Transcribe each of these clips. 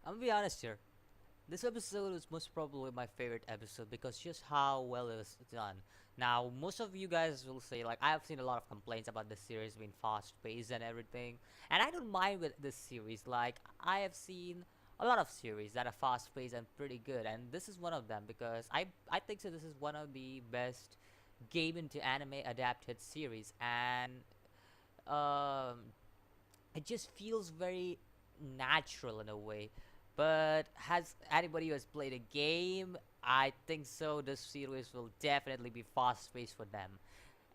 I'm gonna be honest here. This episode was most probably my favorite episode because just how well it was done. Now, most of you guys will say, like, I have seen a lot of complaints about this series being fast paced and everything, and I don't mind with this series. Like, I have seen a lot of series that are fast paced and pretty good, and this is one of them because I think so. This is one of the best game into anime adapted series, and um, it just feels very natural in a way. But has anybody who has played a game, I think so. This series will definitely be fast paced for them.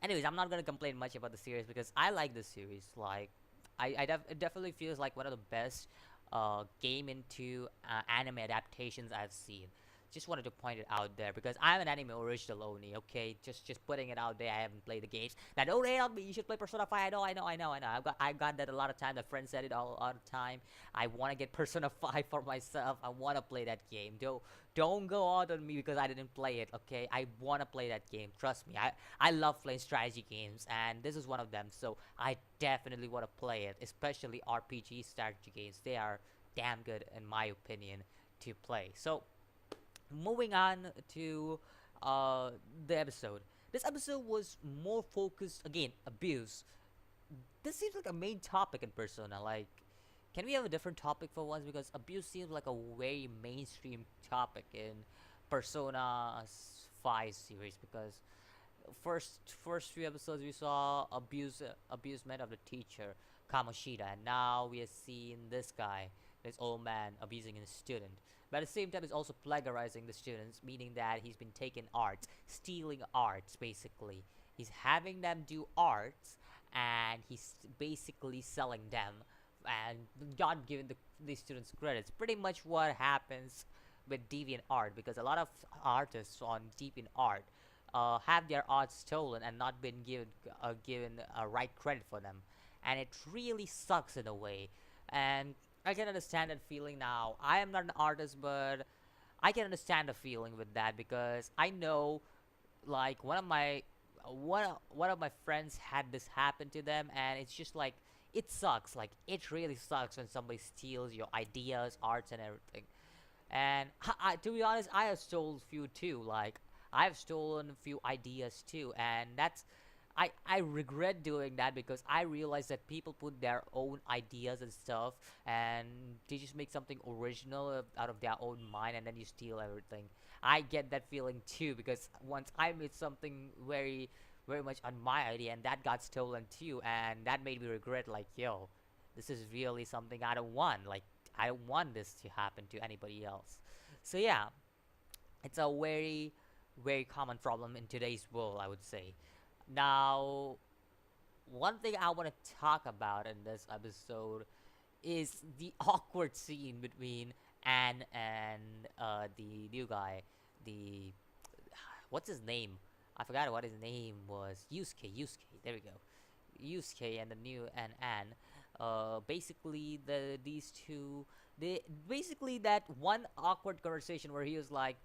Anyways, I'm not gonna complain much about the series because I like the series. Like, it definitely feels like one of the best game into anime adaptations I've seen. Just wanted to point it out there because I'm an anime original only. Okay, just putting it out there. I haven't played the games. Now don't hate on me. You should play Persona 5. I know. I got that a lot of time. The friend said it all the time. I want to get Persona 5 for myself. I want to play that game. Don't go out on me because I didn't play it. Okay, I want to play that game. Trust me. I love playing strategy games, and this is one of them. So I definitely want to play it, especially RPG strategy games. They are damn good in my opinion to play. So moving on to uh, the episode. This episode was more focused again abuse. This seems like a main topic in Persona. Like, can we have a different topic for once? Because abuse seems like a very mainstream topic in Persona 5 series. Because first few episodes we saw abusement of the teacher Kamoshida, and now we have seen this guy, this old man abusing his student. But at the same time, he's also plagiarizing the students, meaning that he's been taking arts, stealing arts basically. He's having them do arts, and he's basically selling them, and not giving the students credits. Pretty much what happens with deviant art, because a lot of artists on deviant art have their art stolen and not been given right credit for them, and it really sucks in a way. And I can understand that feeling now. I am not an artist, but I can understand the feeling with that because I know, like, one of my friends had this happen to them, and it's just like it sucks. Like, it really sucks when somebody steals your ideas, arts, and everything. And to be honest, I have stolen a few too. Like, I've stolen a few ideas too, and I regret doing that because I realize that people put their own ideas and stuff, and they just make something original out of their own mind, and then you steal everything. I get that feeling too because once I made something very much on my idea, and that got stolen too, and that made me regret. Like, yo, this is really something I don't want. Like, I don't want this to happen to anybody else. So yeah, it's a very common problem in today's world, I would say. Now, one thing I want to talk about in this episode is the awkward scene between Anne and the new guy. The what's his name? I forgot what his name was. Yusuke. Yusuke. There we go. Yusuke and the new and Anne. Basically these two, they basically that one awkward conversation where he was like,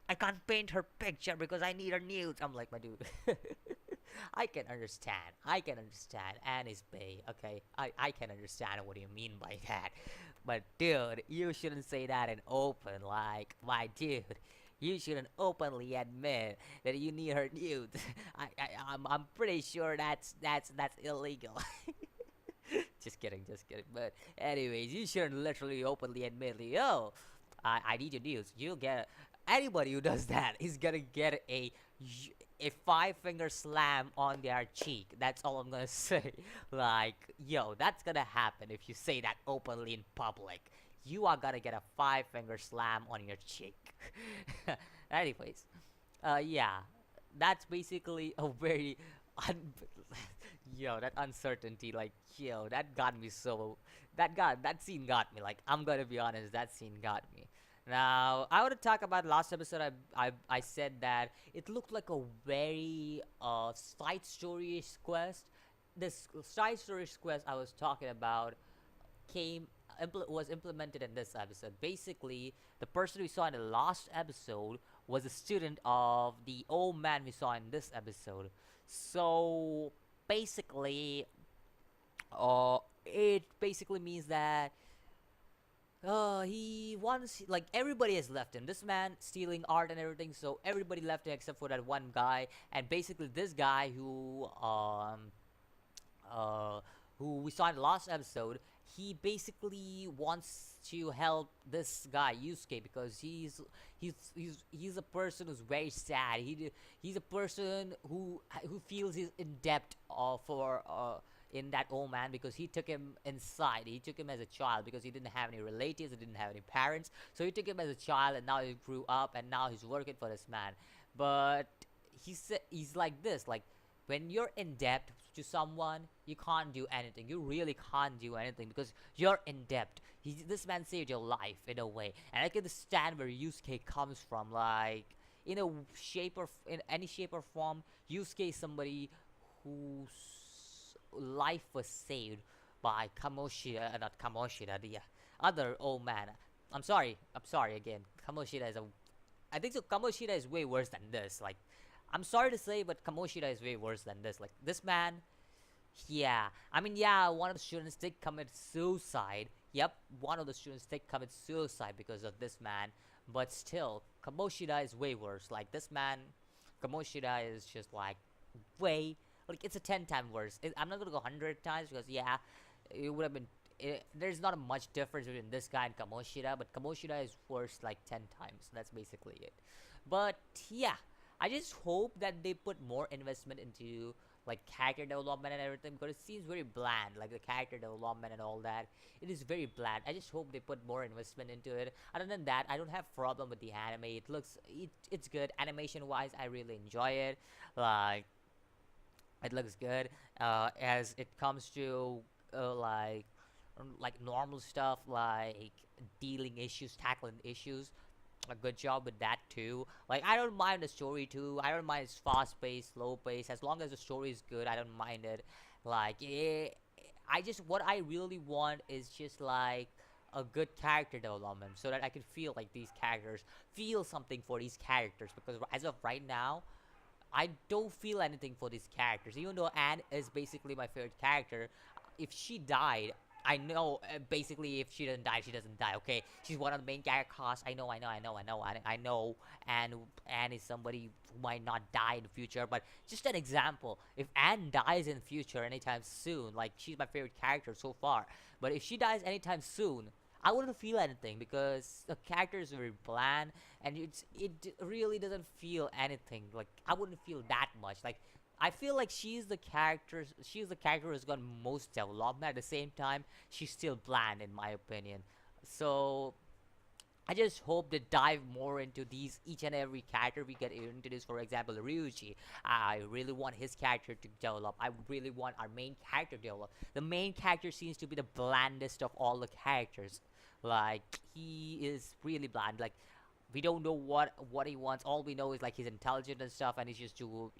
I can't paint her picture because I need her nudes. I'm like, my dude, I can understand. I can understand. Anne is bae. Okay, I can understand what you mean by that. But dude, you shouldn't say that in open. Like, my dude, you shouldn't openly admit that you need her nudes. I'm pretty sure that's illegal. Just kidding. But anyways, you shouldn't literally openly admit, yo, I need your news. You get anybody who does that is gonna get a 5 finger slam on their cheek. That's all I'm gonna say. Like, yo, that's gonna happen if you say that openly in public. You are gonna get a 5 finger slam on your cheek. Anyways, yeah, that's basically a very un- yo, that uncertainty, like, yo, that got me so, that scene got me. Like, I'm gonna be honest, that scene got me. Now, I want to talk about last episode. I said that it looked like a very side story quest. This side story quest I was talking about came was implemented in this episode. Basically, the person we saw in the last episode was a student of the old man we saw in this episode. So basically, it basically means that he wants, like, everybody has left him. This man stealing art and everything, so everybody left him except for that one guy. And basically, this guy uh, who we saw in the last episode, he basically wants to help this guy Yusuke because he's a person who's very sad. He's a person who feels he's in debt for in that old man because he took him inside. He took him as a child because he didn't have any relatives, he didn't have any parents. So he took him as a child, and now he grew up, and now he's working for this man. But he's like this, like, when you're in debt to someone, you can't do anything. You really can't do anything because you're in debt. This man saved your life in a way, and I can understand where Yusuke comes from. Like, in a in any shape or form, Yusuke is somebody whose life was saved by Kamoshida, not Kamoshida, the other old man. I'm sorry again. Kamoshida is a, I think so. Kamoshida is way worse than this. Like, I'm sorry to say, but Kamoshida is way worse than this. Like, this man, yeah. I mean, yeah, one of the students did commit suicide. Yep, one of the students did commit suicide because of this man. But still, Kamoshida is way worse. Like, this man, Kamoshida is just like way, like, it's a 10 times worse. I'm not gonna go 100 times because, yeah, it would have been. There's not a much difference between this guy and Kamoshida, but Kamoshida is worse like 10 times. That's basically it. But yeah, I just hope that they put more investment into, like, character development and everything because it seems very bland, like the character development and all that. It is very bland. I just hope they put more investment into it. Other than that, I don't have problem with the anime. It's good animation wise. I really enjoy it. Like, it looks good. As it comes to like normal stuff like dealing issues, tackling issues, a good job with that too. Like, I don't mind the story too. I don't mind it's fast paced, slow paced. As long as the story is good, I don't mind it. Like, I just, what I really want is just like a good character development so that I can feel like these characters, feel something for these characters, because as of right now, I don't feel anything for these characters. Even though Anne is basically my favorite character, if she died, I know, basically, if she doesn't die, she doesn't die. Okay, she's one of the main character cast. I know. I know. And Anne is somebody who might not die in the future. But just an example, if Anne dies in the future anytime soon, like, she's my favorite character so far. But if she dies anytime soon, I wouldn't feel anything because the character is very bland and it really doesn't feel anything. Like, I wouldn't feel that much. Like, I feel like she's the character who's got most development. At the same time, she's still bland in my opinion. So I just hope they dive more into these each and every character we get introduced. For example, Ryuji. I really want his character to develop. I really want our main character to develop. The main character seems to be the blandest of all the characters. Like, he is really bland. Like, we don't know what he wants. All we know is like he's intelligent and stuff, and he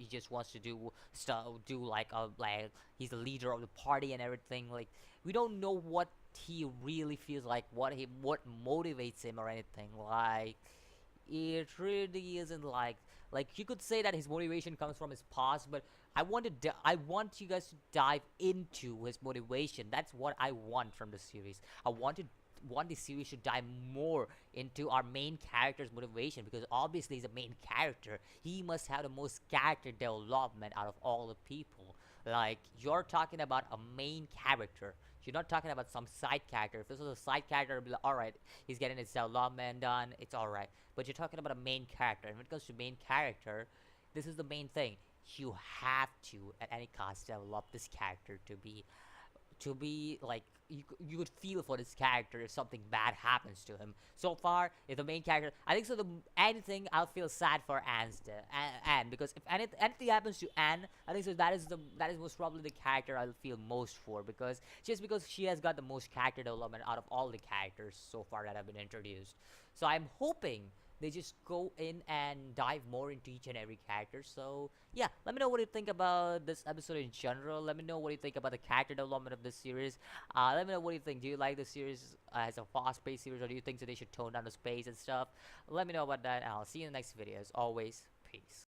just wants to do stuff, do like he's the leader of the party and everything. Like, we don't know what he really feels like, what motivates him or anything. Like, it really isn't like you could say that his motivation comes from his past, but I want you guys to dive into his motivation. That's what I want from the series. I want the series to dive more into our main character's motivation, because obviously he's a main character. He must have the most character development out of all the people. Like, you're talking about a main character. You're not talking about some side character. If this was a side character, it'd be like, alright, he's getting his development done, it's alright. But you're talking about a main character, and when it comes to main character, this is the main thing. You have to, at any cost, develop this character to be like, you would feel for this character if something bad happens to him. So far, if the main character, I think so, anything, I'll feel sad for Anne, because if anything happens to Anne, I think so that is most probably the character I'll feel most for, because she has got the most character development out of all the characters so far that have been introduced. So I'm hoping they just go in and dive more into each and every character. So yeah, let me know what you think about this episode in general. Let me know what you think about the character development of this series. Let me know what you think. Do you like the series as a fast-paced series, or do you think that they should tone down the pace and stuff? Let me know about that, and I'll see you in the next video. As always, peace.